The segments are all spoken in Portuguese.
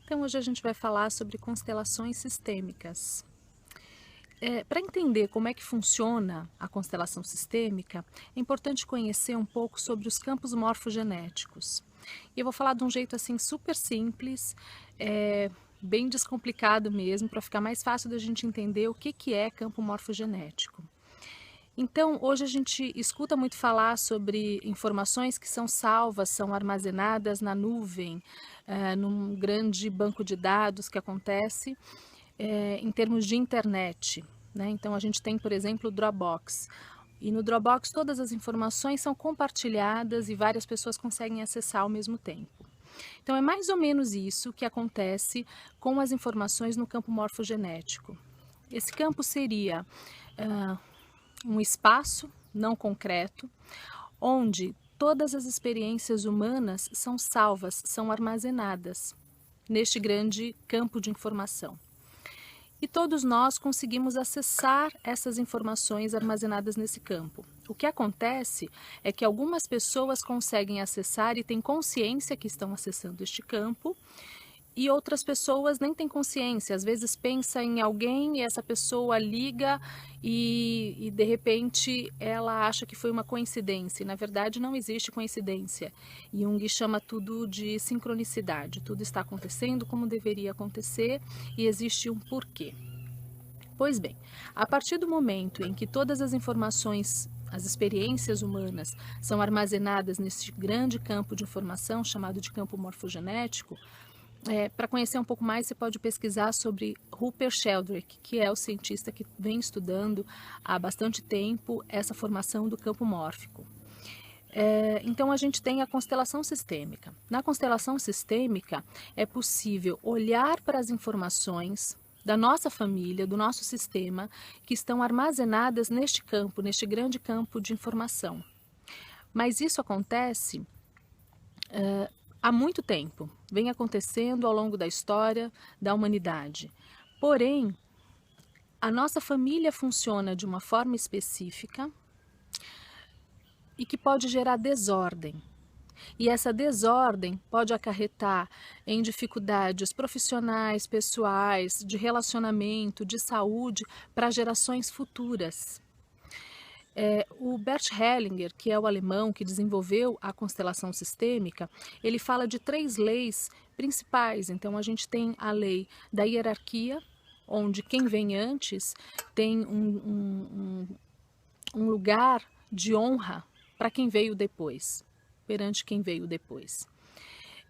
Então hoje a gente vai falar sobre constelações sistêmicas. Para entender como é que funciona a constelação sistêmica, é importante conhecer um pouco sobre os campos morfogenéticos. E eu vou falar de um jeito assim super simples, bem descomplicado mesmo, para ficar mais fácil da gente entender o que é campo morfogenético. Então, hoje a gente escuta muito falar sobre informações que são salvas, são armazenadas na nuvem, num grande banco de dados que acontece em termos de internet, né? Então, a gente tem, por exemplo, o Dropbox. E no Dropbox todas as informações são compartilhadas e várias pessoas conseguem acessar ao mesmo tempo. Então, é mais ou menos isso que acontece com as informações no campo morfogenético. Esse campo seria um espaço não concreto, onde todas as experiências humanas são salvas, são armazenadas neste grande campo de informação. E todos nós conseguimos acessar essas informações armazenadas nesse campo. O que acontece é que algumas pessoas conseguem acessar e têm consciência que estão acessando este campo, e outras pessoas nem têm consciência, às vezes pensa em alguém e essa pessoa liga e de repente ela acha que foi uma coincidência, e na verdade não existe coincidência. Jung chama tudo de sincronicidade, tudo está acontecendo como deveria acontecer e existe um porquê. Pois bem, a partir do momento em que todas as informações, as experiências humanas são armazenadas nesse grande campo de informação chamado de campo morfogenético, para conhecer um pouco mais, você pode pesquisar sobre Rupert Sheldrake, que é o cientista que vem estudando há bastante tempo essa formação do campo mórfico. Então, a gente tem a constelação sistêmica. Na constelação sistêmica, é possível olhar para as informações da nossa família, do nosso sistema, que estão armazenadas neste campo, neste grande campo de informação. Mas isso acontece há muito tempo, vem acontecendo ao longo da história da humanidade. Porém, a nossa família funciona de uma forma específica e que pode gerar desordem. E essa desordem pode acarretar em dificuldades profissionais, pessoais, de relacionamento, de saúde para gerações futuras. O Bert Hellinger, que é o alemão que desenvolveu a constelação sistêmica, ele fala de 3 leis principais. Então, a gente tem a lei da hierarquia, onde quem vem antes tem um lugar de honra para quem veio depois, perante quem veio depois.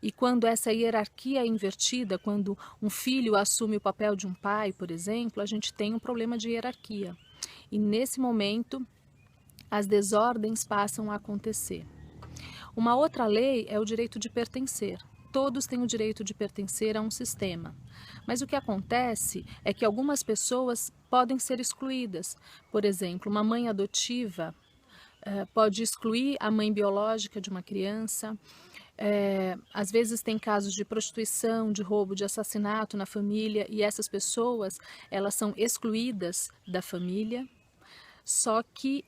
E quando essa hierarquia é invertida, quando um filho assume o papel de um pai, por exemplo, a gente tem um problema de hierarquia. E nesse momento, as desordens passam a acontecer. Uma outra lei é o direito de pertencer. Todos têm o direito de pertencer a um sistema. Mas o que acontece é que algumas pessoas podem ser excluídas. Por exemplo, uma mãe adotiva pode excluir a mãe biológica de uma criança. Às vezes tem casos de prostituição, de roubo, de assassinato na família, e essas pessoas elas são excluídas da família. Só que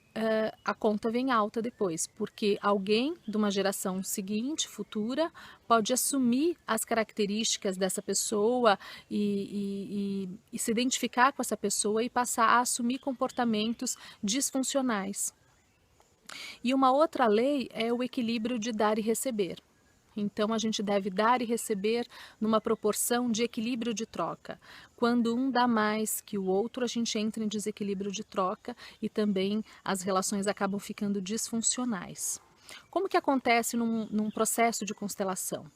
a conta vem alta depois, porque alguém de uma geração seguinte, futura, pode assumir as características dessa pessoa e se identificar com essa pessoa e passar a assumir comportamentos disfuncionais. E uma outra lei é o equilíbrio de dar e receber. Então, a gente deve dar e receber numa proporção de equilíbrio de troca. Quando um dá mais que o outro, a gente entra em desequilíbrio de troca e também as relações acabam ficando disfuncionais. Como que acontece num processo de constelação?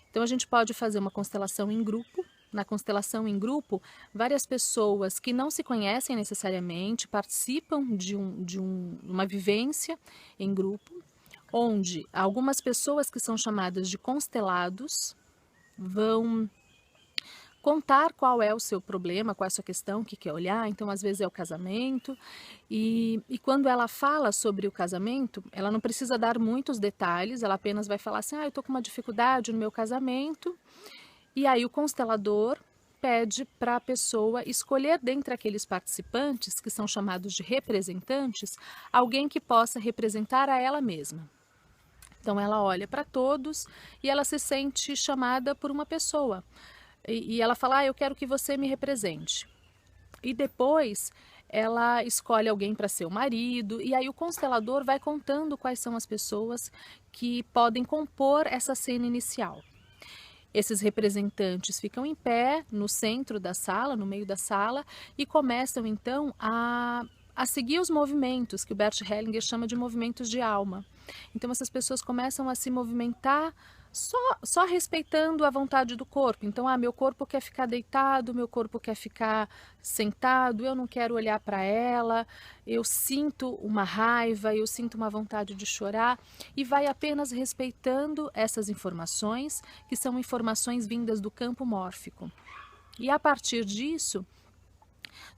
Então, a gente pode fazer uma constelação em grupo. Na constelação em grupo, várias pessoas que não se conhecem necessariamente participam de uma vivência em grupo, onde algumas pessoas que são chamadas de constelados vão contar qual é o seu problema, qual é a sua questão, o que quer olhar. Então, às vezes é o casamento, e quando ela fala sobre o casamento, ela não precisa dar muitos detalhes, ela apenas vai falar assim, eu estou com uma dificuldade no meu casamento, e aí o constelador pede para a pessoa escolher dentre aqueles participantes, que são chamados de representantes, alguém que possa representar a ela mesma. Então ela olha para todos e ela se sente chamada por uma pessoa. e ela fala, eu quero que você me represente. E depois ela escolhe alguém para ser o marido, e aí o constelador vai contando quais são as pessoas que podem compor essa cena inicial. Esses representantes ficam em pé no centro da sala, no meio da sala, e começam então a seguir os movimentos que o Bert Hellinger chama de movimentos de alma. Então essas pessoas começam a se movimentar só respeitando a vontade do corpo. Então, meu corpo quer ficar deitado, meu corpo quer ficar sentado, eu não quero olhar para ela, eu sinto uma raiva, eu sinto uma vontade de chorar, e vai apenas respeitando essas informações, que são informações vindas do campo mórfico. E a partir disso,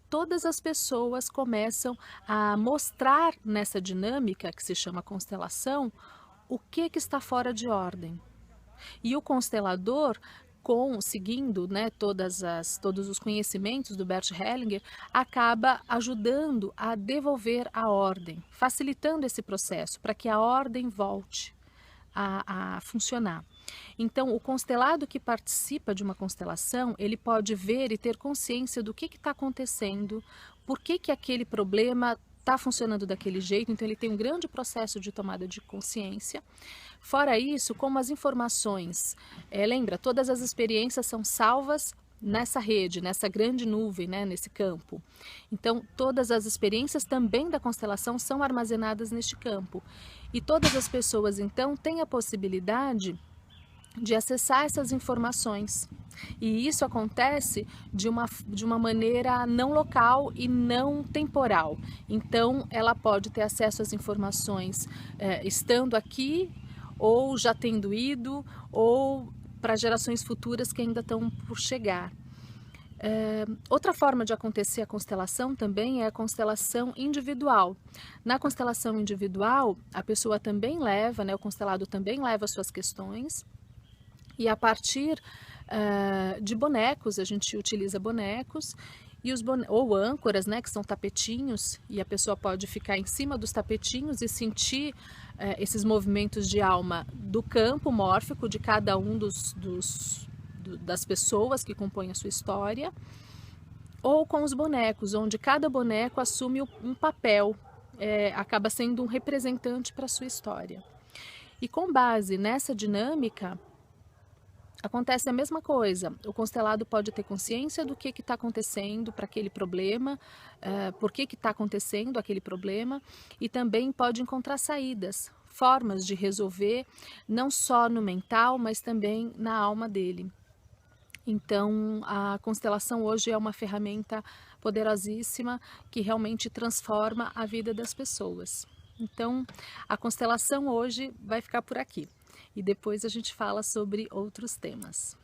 todas as pessoas começam a mostrar nessa dinâmica, que se chama constelação, o que está fora de ordem. E o constelador, seguindo, né, todos os conhecimentos do Bert Hellinger, acaba ajudando a devolver a ordem, facilitando esse processo para que a ordem volte a funcionar. Então, o constelado que participa de uma constelação, ele pode ver e ter consciência do que está acontecendo, por que aquele problema está funcionando daquele jeito. Então ele tem um grande processo de tomada de consciência. Fora isso, como as informações, lembra, todas as experiências são salvas nessa rede, nessa grande nuvem, né, nesse campo. Então todas as experiências também da constelação são armazenadas neste campo. E todas as pessoas então têm a possibilidade de acessar essas informações. E isso acontece de uma maneira não local e não temporal. Então, ela pode ter acesso às informações estando aqui, ou já tendo ido, ou para gerações futuras que ainda estão por chegar. Outra forma de acontecer a constelação também é a constelação individual. Na constelação individual, a pessoa também leva, né, o constelado também leva suas questões, e a partir de bonecos, a gente utiliza bonecos, e ou âncoras, né, que são tapetinhos, e a pessoa pode ficar em cima dos tapetinhos e sentir esses movimentos de alma do campo mórfico de cada um das pessoas que compõem a sua história, ou com os bonecos, onde cada boneco assume um papel, acaba sendo um representante para a sua história. E com base nessa dinâmica, acontece a mesma coisa. O constelado pode ter consciência do que está acontecendo para aquele problema, por que está acontecendo aquele problema, e também pode encontrar saídas, formas de resolver, não só no mental, mas também na alma dele. Então, a constelação hoje é uma ferramenta poderosíssima que realmente transforma a vida das pessoas. Então, a constelação hoje vai ficar por aqui. E depois a gente fala sobre outros temas.